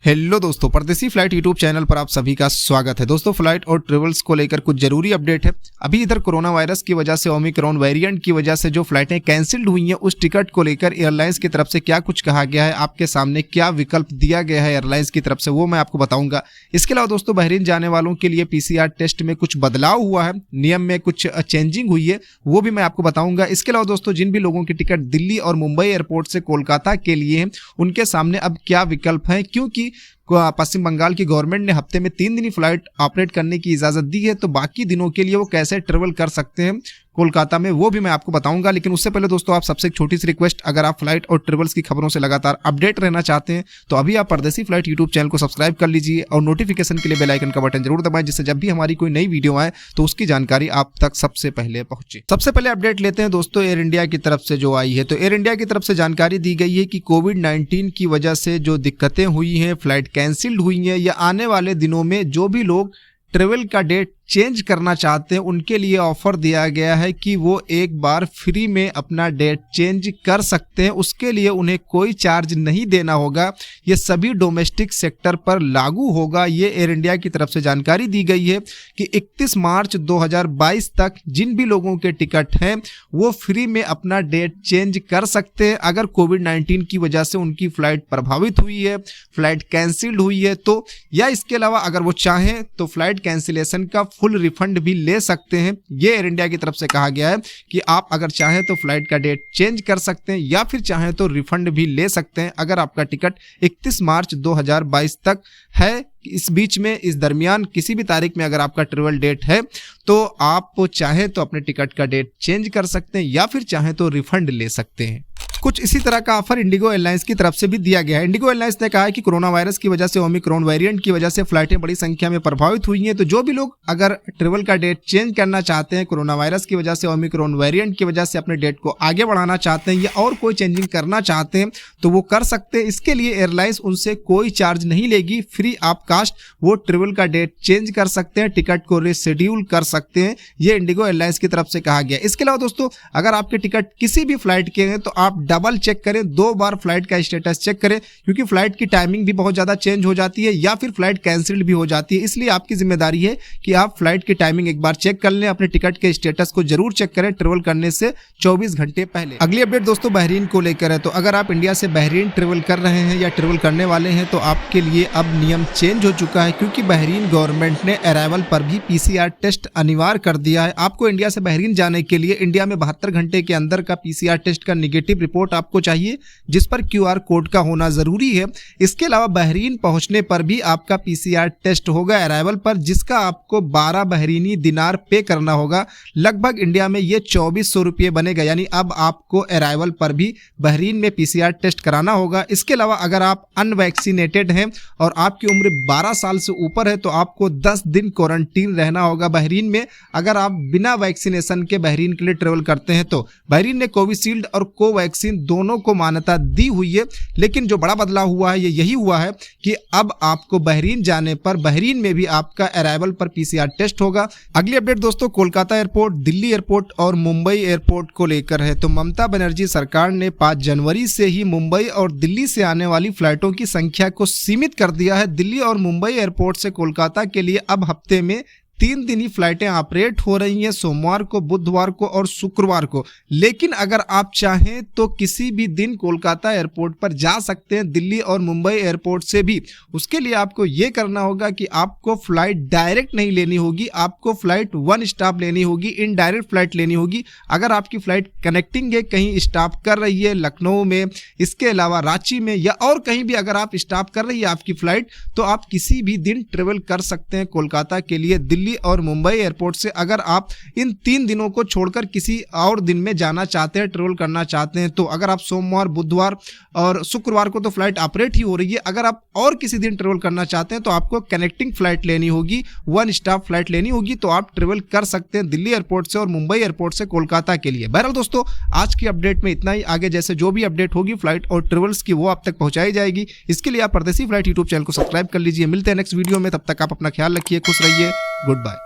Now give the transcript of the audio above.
Hello दोस्तों, परदेसी flight YouTube channel पर आप सभी का स्वागत है। दोस्तों, फ्लाइट और ट्रेवल्स को लेकर कुछ जरूरी अपडेट है। अभी इधर कोरोना वायरस की वजह से, ओमिक्रॉन वेरिएंट की वजह से जो फ्लाइटें कैंसिल्ड हुई हैं, उस टिकट को लेकर एयरलाइंस की तरफ से क्या कुछ कहा गया है, आपके सामने क्या विकल्प दिया गया है एयरलाइंस की तरफ से, वो मैं आपको बताऊंगा। इसके अलावा दोस्तों, बहरीन जाने वालों के लिए PCR टेस्ट में कुछ बदलाव हुआ है, नियम में कुछ चेंजिंग हुई है, वो भी मैं आपको बताऊंगा। इसके अलावा दोस्तों, जिन भी लोगों की टिकट दिल्ली और मुंबई एयरपोर्ट से कोलकाता के लिए हैं, उनके सामने अब क्या विकल्प हैं, क्योंकि पश्चिम बंगाल की गवर्नमेंट ने हफ्ते में 3 दिन ही फ्लाइट ऑपरेट करने की इजाजत दी है, तो बाकी दिनों के लिए वो कैसे ट्रेवल कर सकते हैं कोलकाता में, वो भी मैं आपको बताऊंगा। लेकिन उससे पहले दोस्तों, आप सबसे एक छोटी सी रिक्वेस्ट, अगर आप फ्लाइट और ट्रेवल्स की खबरों से लगातार अपडेट रहना चाहते हैं तो अभी आप परदेसी फ्लाइट यूट्यूब चैनल को सब्सक्राइब कर लीजिए और नोटिफिकेशन के लिए बेल आइकन का बटन जरूर दबाएं, जिससे जब भी हमारी कोई नई वीडियो आए तो उसकी जानकारी आप तक सबसे पहले पहुंचे। सबसे पहले अपडेट लेते हैं दोस्तों, एयर इंडिया की तरफ से जो आई है। तो एयर इंडिया की तरफ से जानकारी दी गई है कि कोविड-19 की वजह से जो दिक्कतें हुई हैं, फ्लाइट कैंसिल्ड हुई हैं, या आने वाले दिनों में जो भी लोग ट्रेवल का डेट चेंज करना चाहते हैं, उनके लिए ऑफर दिया गया है कि वो एक बार फ्री में अपना डेट चेंज कर सकते हैं। उसके लिए उन्हें कोई चार्ज नहीं देना होगा। ये सभी डोमेस्टिक सेक्टर पर लागू होगा। ये एयर इंडिया की तरफ से जानकारी दी गई है कि 31 मार्च 2022 तक जिन भी लोगों के टिकट हैं वो फ्री में अपना डेट चेंज कर सकते हैं। अगर कोविड-19 की वजह से उनकी फ्लाइट प्रभावित हुई है, फ्लाइट कैंसिल्ड हुई है तो, या इसके अलावा अगर वो चाहें तो फ्लाइट कैंसिलेशन का फुल रिफंड भी ले सकते हैं। ये एयर इंडिया की तरफ से कहा गया है कि आप अगर चाहें तो फ्लाइट का डेट चेंज कर सकते हैं या फिर चाहें तो रिफंड भी ले सकते हैं अगर आपका टिकट 31 मार्च 2022 तक है। इस बीच में, इस दरमियान किसी भी तारीख में अगर आपका ट्रेवल डेट है तो आप चाहें तो अपने टिकट का डेट चेंज कर सकते हैं या फिर चाहें तो रिफंड ले सकते हैं। कुछ इसी तरह का ऑफर इंडिगो एयरलाइंस की तरफ से भी दिया गया है। इंडिगो एयरलाइंस ने कहा है कि कोरोना वायरस की वजह से, ओमिक्रॉन वेरिएंट की वजह से फ्लाइटें बड़ी संख्या में प्रभावित हुई हैं, तो जो भी लोग अगर ट्रेवल का डेट चेंज करना चाहते हैं, कोरोना वायरस की वजह से, ओमिक्रॉन वेरिएंट की वजह से अपने डेट को आगे बढ़ाना चाहते हैं या और कोई चेंजिंग करना चाहते हैं तो वो कर सकते हैं। इसके लिए एयरलाइंस उनसे कोई चार्ज नहीं लेगी, फ्री ऑफ कास्ट वो ट्रेवल का डेट चेंज कर सकते हैं, टिकट को रिशेड्यूल कर सकते हैं। ये इंडिगो एयरलाइंस की तरफ से कहा गया। इसके अलावा दोस्तों, अगर आपके टिकट किसी भी फ्लाइट के हैं तो आप डबल चेक करें, 2 बार फ्लाइट का स्टेटस चेक करें, क्योंकि फ्लाइट की टाइमिंग भी बहुत ज्यादा चेंज हो जाती है या फिर फ्लाइट कैंसिल्ड भी हो जाती है। इसलिए आपकी जिम्मेदारी है कि आप फ्लाइट की टाइमिंग एक बार चेक कर लें, अपने टिकट के स्टेटस को जरूर चेक करें ट्रेवल करने से 24 घंटे पहले। अगली अपडेट दोस्तों बहरीन को लेकर है। तो अगर आप इंडिया से बहरीन ट्रेवल कर रहे हैं या ट्रेवल करने वाले हैं तो आपके लिए अब नियम चेंज हो चुका है, क्योंकि बहरीन गवर्नमेंट ने अराइवल पर भी PCR टेस्ट अनिवार्य कर दिया है। आपको इंडिया से बहरीन जाने के लिए इंडिया में 72 घंटे के अंदर का PCR टेस्ट का निगेटिव रिपोर्ट आपको चाहिए, जिस पर QR कोड का होना जरूरी है। इसके अलावा बहरीन पहुंचने पर भी आपका PCR टेस्ट होगा अराइवल पर, जिसका आपको 12 बहरीनी दिनार पे करना होगा। लगभग इंडिया में ये 2400 रुपये बनेगा, यानी अब आपको अराइवल पर भी बहरीन में PCR टेस्ट कराना होगा। इसके अलावा अगर आप अनवैक्सीनेटेड हैं और आपकी उम्र 12 साल से ऊपर है तो आपको 10 दिन क्वारंटीन रहना होगा बहरीन में। अगर आप बिना वैक्सीनेशन के बहरीन के लिए ट्रेवल करते हैं तो बहरीन ने कोविशील्ड और कोवैक्सीन दोनों को मान्यता दी हुई है। लेकिन जो बड़ा बदलाव हुआ है ये यही हुआ है कि अब आपको बहरीन जाने पर बहरीन में भी आपका अराइवल पर PCR टेस्ट होगा। अगली अपडेट दोस्तों कोलकाता एयरपोर्ट, दिल्ली एयरपोर्ट और मुंबई एयरपोर्ट को लेकर है। तो ममता बनर्जी सरकार ने 5 जनवरी से ही मुंबई और दिल्ली से आने वाली फ्लाइटों की संख्या को सीमित कर दिया है। दिल्ली और मुंबई एयरपोर्ट से कोलकाता के लिए अब हफ्ते में 3 दिन ही फ्लाइटें ऑपरेट हो रही हैं, सोमवार को, बुधवार को और शुक्रवार को। लेकिन अगर आप चाहें तो किसी भी दिन कोलकाता एयरपोर्ट पर जा सकते हैं, दिल्ली और मुंबई एयरपोर्ट से भी। उसके लिए आपको ये करना होगा कि आपको फ्लाइट डायरेक्ट नहीं लेनी होगी, आपको फ्लाइट 1 स्टॉप लेनी होगी, इनडायरेक्ट फ्लाइट लेनी होगी। अगर आपकी फ्लाइट कनेक्टिंग है, कहीं स्टॉप कर रही है लखनऊ में, इसके अलावा रांची में या और कहीं भी अगर आप स्टॉप कर रही है आपकी फ्लाइट, तो आप किसी भी दिन ट्रेवल कर सकते हैं कोलकाता के लिए दिल्ली और मुंबई एयरपोर्ट से। अगर आप इन 3 दिनों को छोड़कर किसी और दिन में जाना चाहते हैं, ट्रेवल करना चाहते हैं, तो अगर आप सोमवार, बुधवार और शुक्रवार को तो फ्लाइट ऑपरेट ही हो रही है। अगर आप और किसी दिन ट्रेवल करना चाहते हैं तो आपको कनेक्टिंग फ्लाइट लेनी होगी, 1 स्टॉप फ्लाइट लेनी होगी, तो आप ट्रेवल कर सकते हैं दिल्ली एयरपोर्ट से और मुंबई एयरपोर्ट से कोलकाता के लिए। बहरहाल दोस्तों, आज की अपडेट में इतना ही। आगे जैसे जो भी अपडेट होगी फ्लाइट और ट्रेवल्स की, वो आप तक पहुंचाई जाएगी। इसके लिए आप परदेसी फ्लाइट यूट्यूब चैनल को सब्सक्राइब कर लीजिए। मिलते हैं नेक्स्ट वीडियो में, तब तक आप अपना ख्याल रखिए, खुश रहिए, गुड बाय।